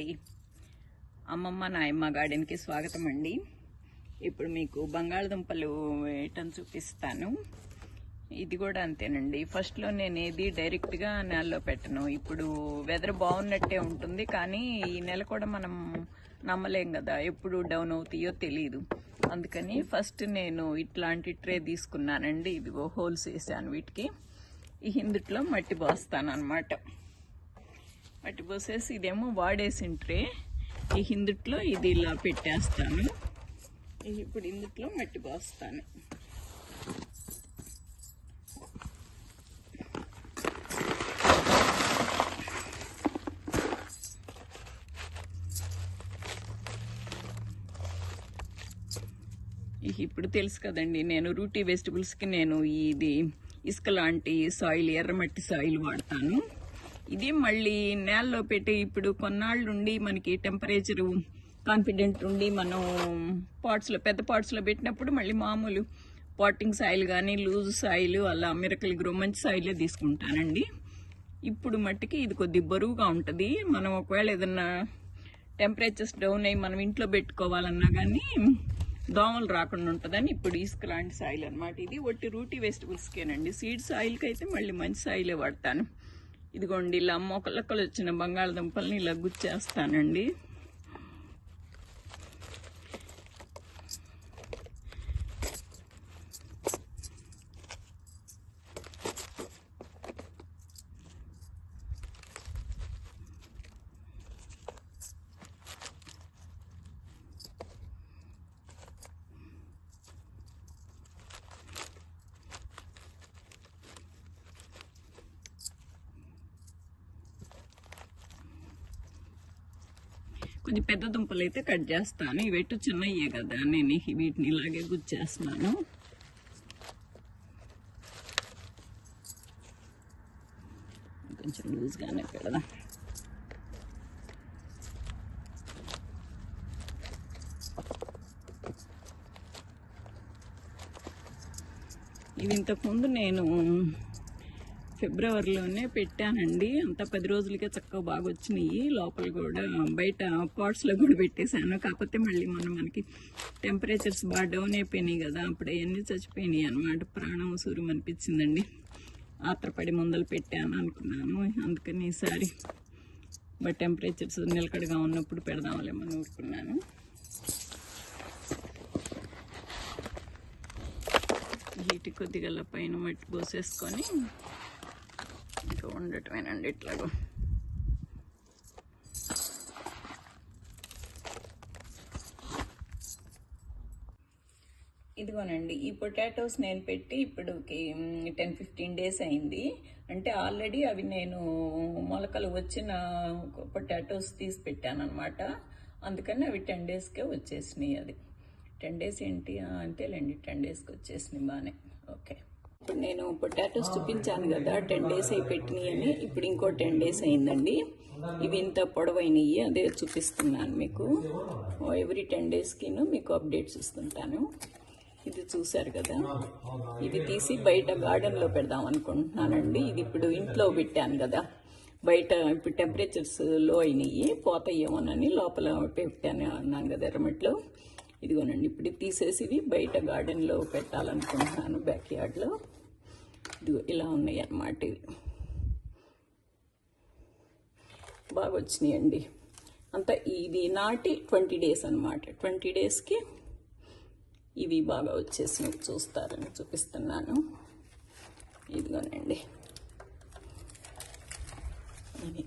అండి. అమ్మమ్మ నాయమ్మ గార్డెన్కి స్వాగతం అండి. ఇప్పుడు మీకు బంగాళదుంపలు వేయటం చూపిస్తాను. ఇది కూడా అంతేనండి. ఫస్ట్లో నేను ఏది డైరెక్ట్గా నేలలో పెట్టను. ఇప్పుడు వెదర్ బాగున్నట్టే ఉంటుంది, కానీ ఈ నెల కూడా మనం నమ్మలేం కదా, ఎప్పుడు డౌన్ అవుతాయో తెలియదు. అందుకని ఫస్ట్ నేను ఇట్లాంటి ట్రే తీసుకున్నానండి. ఇదిగో హోల్స్ వేసాను వీటికి. ఈ ఇందుట్లో మట్టి పోస్తాను అన్నమాట. మట్టి పోసేసి ఇదేమో వాడేసిన ట్రే, ఈ ఇందుట్లో ఇది ఇలా పెట్టేస్తాను. ఇప్పుడు ఇందుట్లో మట్టి పోస్తాను. ఇప్పుడు తెలుసు కదండి, నేను రూటీ వెజిటబుల్స్కి నేను ఇది ఇసుక లాంటి సాయిల్, ఎర్రమట్టి సాయిల్ వాడతాను. ఇది మళ్ళీ నేలలో పెట్టి ఇప్పుడు కొన్నాళ్ళుండి మనకి టెంపరేచరు కాన్ఫిడెంట్ ఉండి మనం పాట్స్లో, పెద్ద పాట్స్లో పెట్టినప్పుడు మళ్ళీ మామూలు పాటింగ్ సాయిల్ కానీ లూజ్ సాయిల్, అలా మిరకల్ గ్రో మంచి సాయిలే తీసుకుంటానండి. ఇప్పుడు మట్టికి ఇది కొద్ది బరువుగా ఉంటుంది. మనం ఒకవేళ ఏదన్నా టెంపరేచర్స్ డౌన్ అయ్యి మనం ఇంట్లో పెట్టుకోవాలన్నా కానీ దోమలు రాకుండా ఉంటుందని ఇప్పుడు ఇసుక లాంటి సాయిల్ అనమాట. ఇది ఒట్టి రూటీ వెజిటబుల్స్కేనండి. సీడ్స్ ఆయిల్కి అయితే మళ్ళీ మంచి సాయిలే వాడతాను. ఇదిగోండి, ఇలా మొక్కలొక్కలు వచ్చిన బంగాళదుంపల్ని ఇలా గుచ్చేస్తానండి. కొంచెం పెద్ద దుంపలు అయితే కట్ చేస్తాను. ఇవి ఎటు చిన్నయ్యే కదా, నేను వీటిని ఇలాగే గుచ్చేస్తున్నాను. కొంచెం లూజ్గానే పెడదాం. ఇవి ఇంతకుముందు నేను ఫిబ్రవరిలోనే పెట్టానండి. అంతా 10 రోజులకే చక్కగా బాగా వచ్చినాయి. లోపల కూడా బయట పాట్స్లో కూడా పెట్టేశాను. కాకపోతే మళ్ళీ మనకి టెంపరేచర్స్ బాగా డౌన్ అయిపోయినాయి కదా, అప్పుడు అవన్నీ చచ్చిపోయినాయి అన్నమాట. ప్రాణం సూర్యం అనిపించిందండి. ఆత్రపడి ముందలు పెట్టాను అనుకున్నాను. అందుకని ఈసారి బట్ టెంపరేచర్స్ నిలకడగా ఉన్నప్పుడు పెడదాంలేమని ఊరుకున్నాను. వీటి కొద్దిగా పైన మట్టి పోసేసుకొని ఇంకా ఉండటమేనండి ఇట్లాగో. ఇదిగోనండి, ఈ పొటాటోస్ నేను పెట్టి ఇప్పటికి 10-15 డేస్ అయింది. అంటే ఆల్రెడీ అవి నేను మొలకలు వచ్చిన పొటాటోస్ తీసి పెట్టాను అనమాట. అందుకని అవి 10 డేస్కే వచ్చేసినాయి. అది 10 డేస్ ఏంటి అంతేలేండి, 10 డేస్కి వచ్చేసినాయి బాగానే. ఓకే, ఇప్పుడు నేను పొటాటోస్ చూపించాను కదా 10 డేస్ అయి పెట్టినాయి అని. ఇప్పుడు ఇంకో 10 డేస్ అయిందండి. ఇవి ఇంత పొడవైనవి, అదే చూపిస్తున్నాను మీకు. ఎవ్రీ 10 డేస్కిను మీకు అప్డేట్స్ ఇస్తుంటాను. ఇది చూసారు కదా, ఇది తీసి బయట గార్డెన్లో పెడదాం అనుకుంటున్నానండి. ఇది ఇప్పుడు ఇంట్లో పెట్టాను కదా, బయట ఇప్పుడు టెంపరేచర్స్ లో అయినాయి, పోతాయేమోనని లోపల పెట్టాను అన్నాను కదా ఎర్రమట్లో. ఇదిగోనండి, ఇప్పుడు తీసేసి ఇవి బయట గార్డెన్లో పెట్టాలనుకుంటున్నాను, బ్యాక్ యార్డ్లో. ఇది ఇలా ఉన్నాయి అన్నమాట. ఇవి బాగా వచ్చినాయండి. అంతా ఇది నాటి 20 డేస్ అనమాట. 20 డేస్కి ఇవి బాగా వచ్చేసినాయి. చూస్తారని చూపిస్తున్నాను. ఇదిగోనండి, ఇది